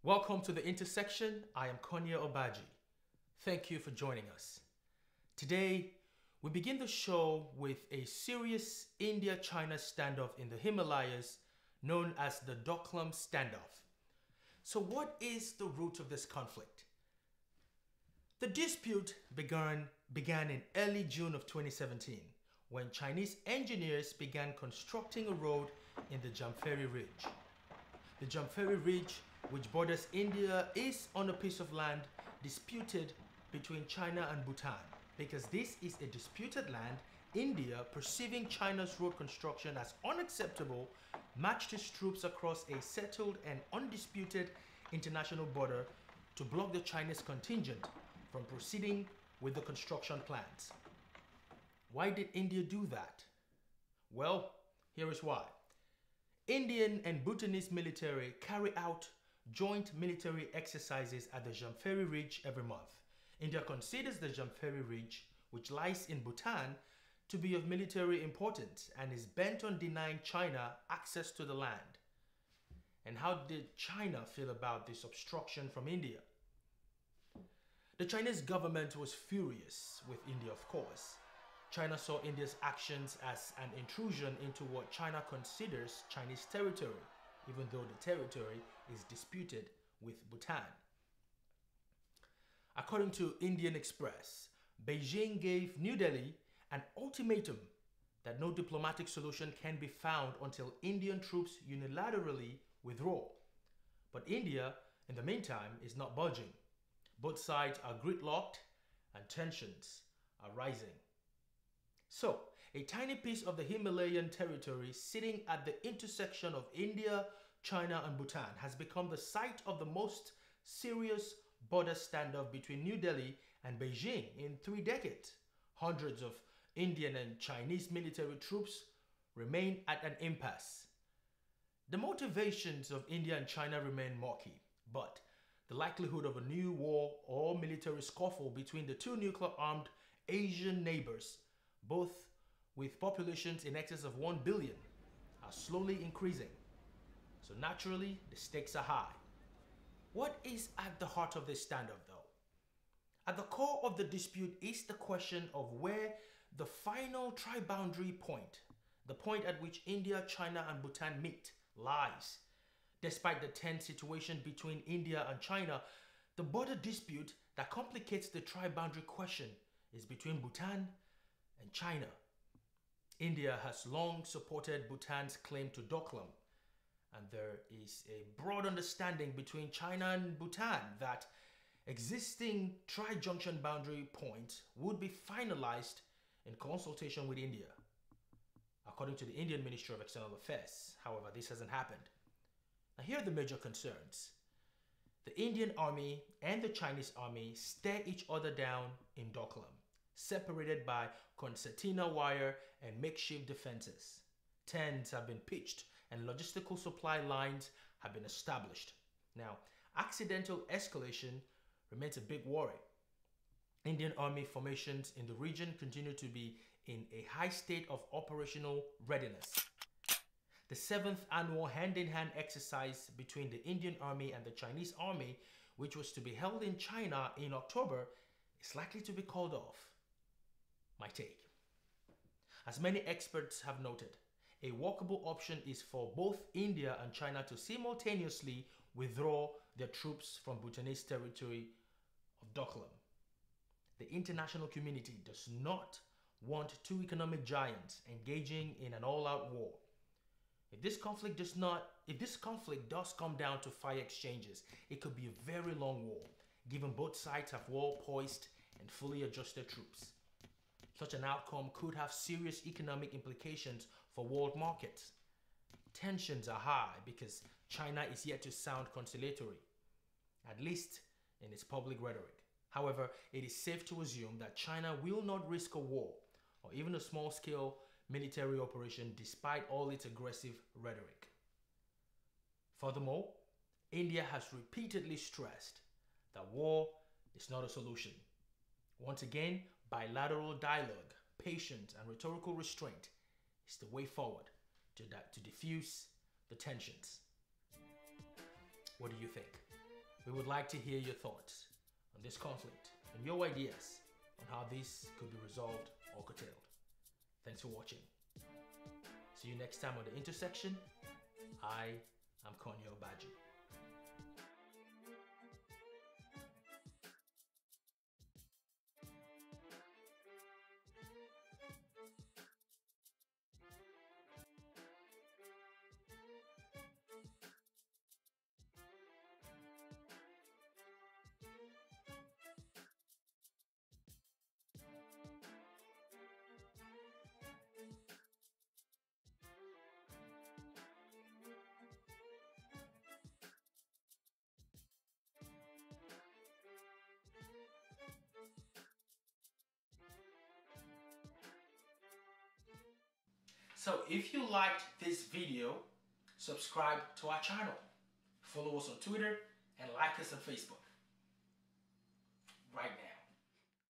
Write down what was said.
Welcome to The Intersection. I am Konya Obaji. Thank you for joining us. Today, we begin the show with a serious India-China standoff in the Himalayas known as the Doklam Standoff. So what is the root of this conflict? The dispute began in early June of 2017 when Chinese engineers began constructing a road in the Jampheri Ridge. The Jampheri Ridge, which borders India, is on a piece of land disputed between China and Bhutan. Because this is a disputed land, India, perceiving China's road construction as unacceptable, marched its troops across a settled and undisputed international border to block the Chinese contingent from proceeding with the construction plans. Why did India do that? Well, here is why. Indian and Bhutanese military carry out joint military exercises at the Jampheri Ridge every month. India considers the Jampheri Ridge, which lies in Bhutan, to be of military importance and is bent on denying China access to the land. And how did China feel about this obstruction from India? The Chinese government was furious with India, of course. China saw India's actions as an intrusion into what China considers Chinese territory, even though the territory is disputed with Bhutan. According to Indian Express, Beijing gave New Delhi an ultimatum that no diplomatic solution can be found until Indian troops unilaterally withdraw. But India, in the meantime, is not budging. Both sides are gridlocked and tensions are rising. So, a tiny piece of the Himalayan territory sitting at the intersection of India, China, and Bhutan has become the site of the most serious border standoff between New Delhi and Beijing in 3 decades. Hundreds of Indian and Chinese military troops remain at an impasse. The motivations of India and China remain murky, but the likelihood of a new war or military scuffle between the two nuclear-armed Asian neighbors, both with populations in excess of 1 billion, are slowly increasing. So naturally, the stakes are high. What is at the heart of this standoff, though? At the core of the dispute is the question of where the final tri-boundary point, the point at which India, China, and Bhutan meet, lies. Despite the tense situation between India and China, the border dispute that complicates the tri-boundary question is between Bhutan and China. India has long supported Bhutan's claim to Doklam, and there is a broad understanding between China and Bhutan that existing tri-junction boundary points would be finalized in consultation with India. According to the Indian Ministry of External Affairs, however, this hasn't happened. Now, here are the major concerns. The Indian army and the Chinese army stare each other down in Doklam, separated by concertina wire and makeshift defenses. Tents have been pitched and logistical supply lines have been established. Now, accidental escalation remains a big worry. Indian army formations in the region continue to be in a high state of operational readiness. The 7th annual hand-in-hand exercise between the Indian army and the Chinese army, which was to be held in China in October, is likely to be called off. My take. As many experts have noted, a workable option is for both India and China to simultaneously withdraw their troops from Bhutanese territory of Doklam. The international community does not want two economic giants engaging in an all-out war. If this conflict does come down to fire exchanges, it could be a very long war, given both sides have well-poised and fully adjusted troops. Such an outcome could have serious economic implications for world markets. Tensions are high because China is yet to sound conciliatory, at least in its public rhetoric. However, it is safe to assume that China will not risk a war or even a small-scale military operation despite all its aggressive rhetoric. Furthermore, India has repeatedly stressed that war is not a solution. Once again, bilateral dialogue, patience, and rhetorical restraint is the way forward to diffuse the tensions. What do you think? We would like to hear your thoughts on this conflict and your ideas on how this could be resolved or curtailed. Thanks for watching. See you next time on The Intersection. I am Konyo Baji. So if you liked this video, subscribe to our channel, follow us on Twitter, and like us on Facebook right now.